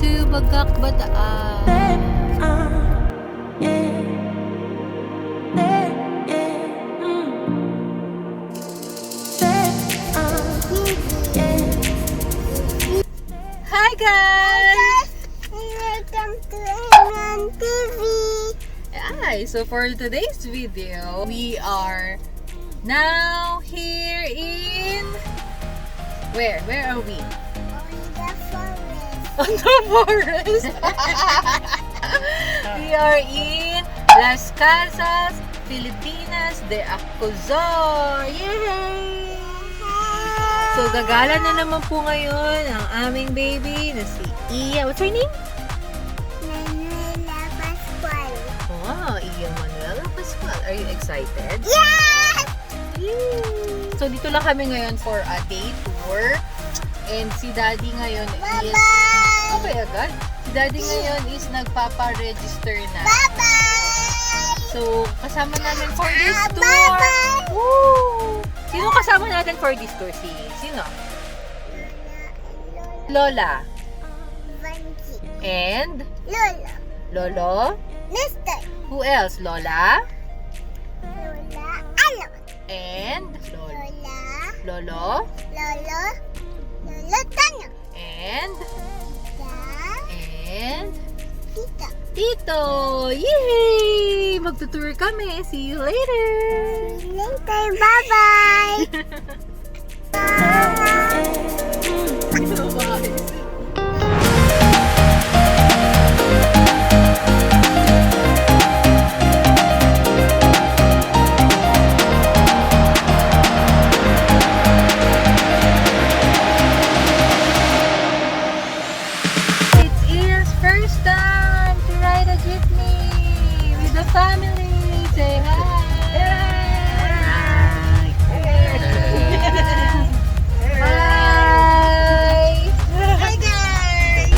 to Bataan. Hi guys! Welcome to EMIAN TV. Hi, so for today's video, we are now here in... Where are we? On the forest. On the forest! We are in Las Casas, Filipinas De Acuzar! Yay! So, gagala na naman po ngayon ang aming baby na si Iya. What's her name? Manuela Pascual. Wow, Iya Manuela Pascual. Are you excited? Yes! Yay! So, dito lang kami ngayon for a day tour. And si Daddy ngayon is... Bye-bye! Okay, agad? Si Daddy ngayon is nagpapa-register na. Bye-bye! So, kasama namin for this tour. Bye-bye! Woo! Sino kasama natin for this tour? Sino? Lola. Vanji. And? Lola. Lolo? Mister. Who else? Lola? Lola. Alo. And? Lola. Lolo? Lolo. Lolo Tano. And? Da. And? Tita. Tito! Yay! Magtutour kami. See you later! See you later. Bye-bye! It's Ian's first time to ride a jeepney with the family. Say hi! Hi! Hi guys!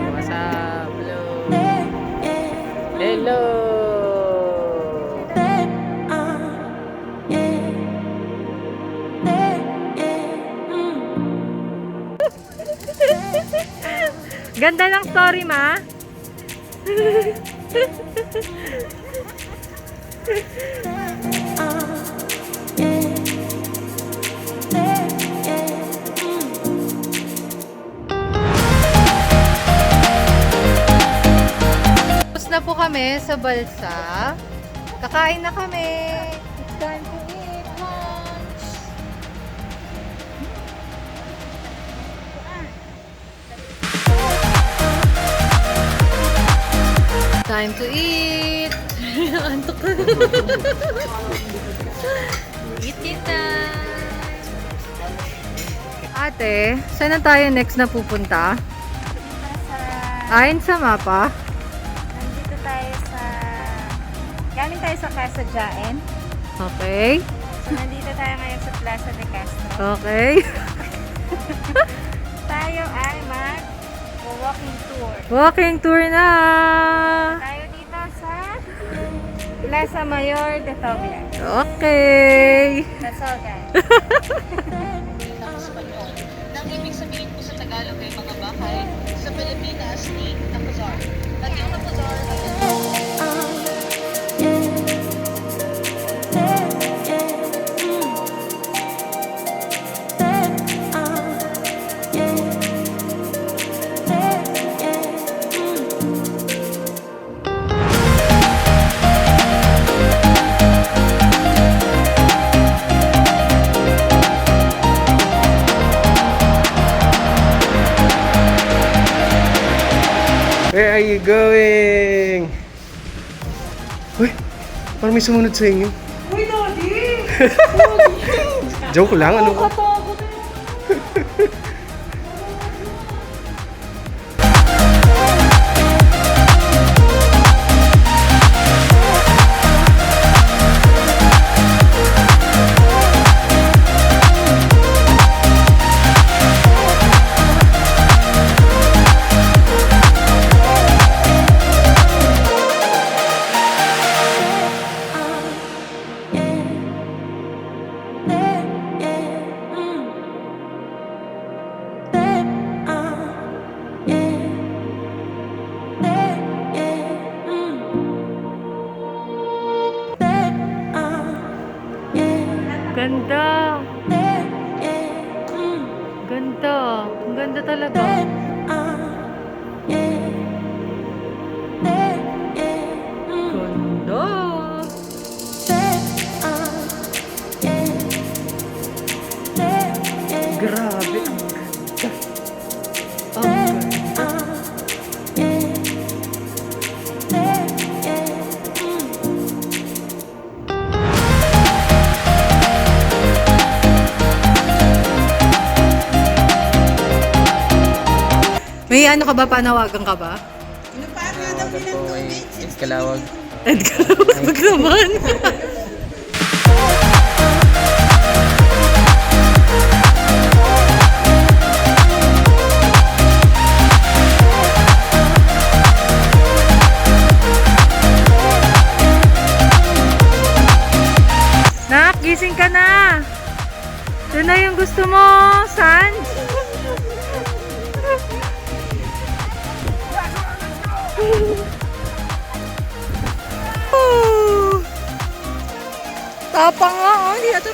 What's up? Hello! Hello! Ganda ng story, ma. Tapos na po kami sa balsa. Kakain na kami. It's time to eat lunch. Time to eat. Antok ka. Eat na. Ate, saan na tayo next na pupunta? Ayon sa mapa. Nandito tayo sa... Galing tayo sa Casa Jaen. Okay. So, nandito tayo ngayon sa Plaza de Castro. Okay. Tayo ay mag-walking tour. Walking tour na. Tayo dito sa Plaza Mayor de Tobia. Okay. That's all, guys. Nang ibig sabihin po sa Tagalog ay mga bahay sa Filipinas ni Acuzar. At yung Acuzar ay Where are you going? Uy, parang may sumunod sa inyo. Uy, Daddy! Joke lang, ano ko? Ganda. Ganda. Ang ganda talaga. Ganda. Grabe. Ang ganda. May ano ka ba? Panawagan ka ba? Kalawag. And kalawag naman. Nak, gising ka na. Ito na yung gusto mo, San. Tapang nga, oh. Hindi na to.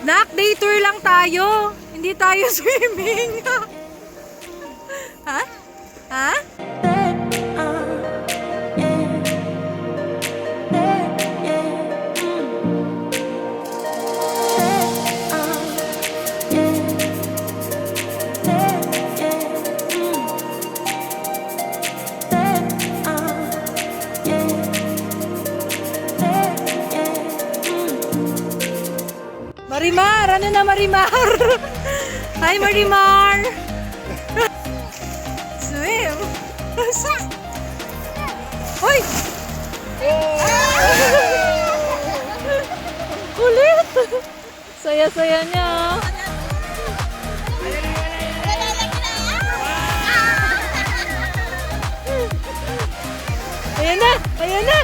Nak, day tour lang tayo. Hindi tayo swimming. Ha? Ha? Marimar! Ano na Marimar? Hi Marimar! Swim! Hoy! Kulit! Saya-saya niya. Ayan na! Ayan na!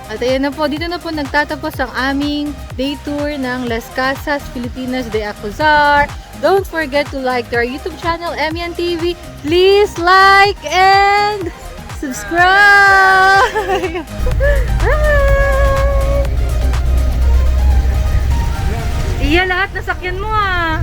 At ayan na po, dito na po nagtatapos ang aming day tour ng Las Casas, Filipinas De Acuzar. Don't forget to like our YouTube channel, EMIAN TV. Please like and subscribe! Iya, lahat nasakyan mo ah!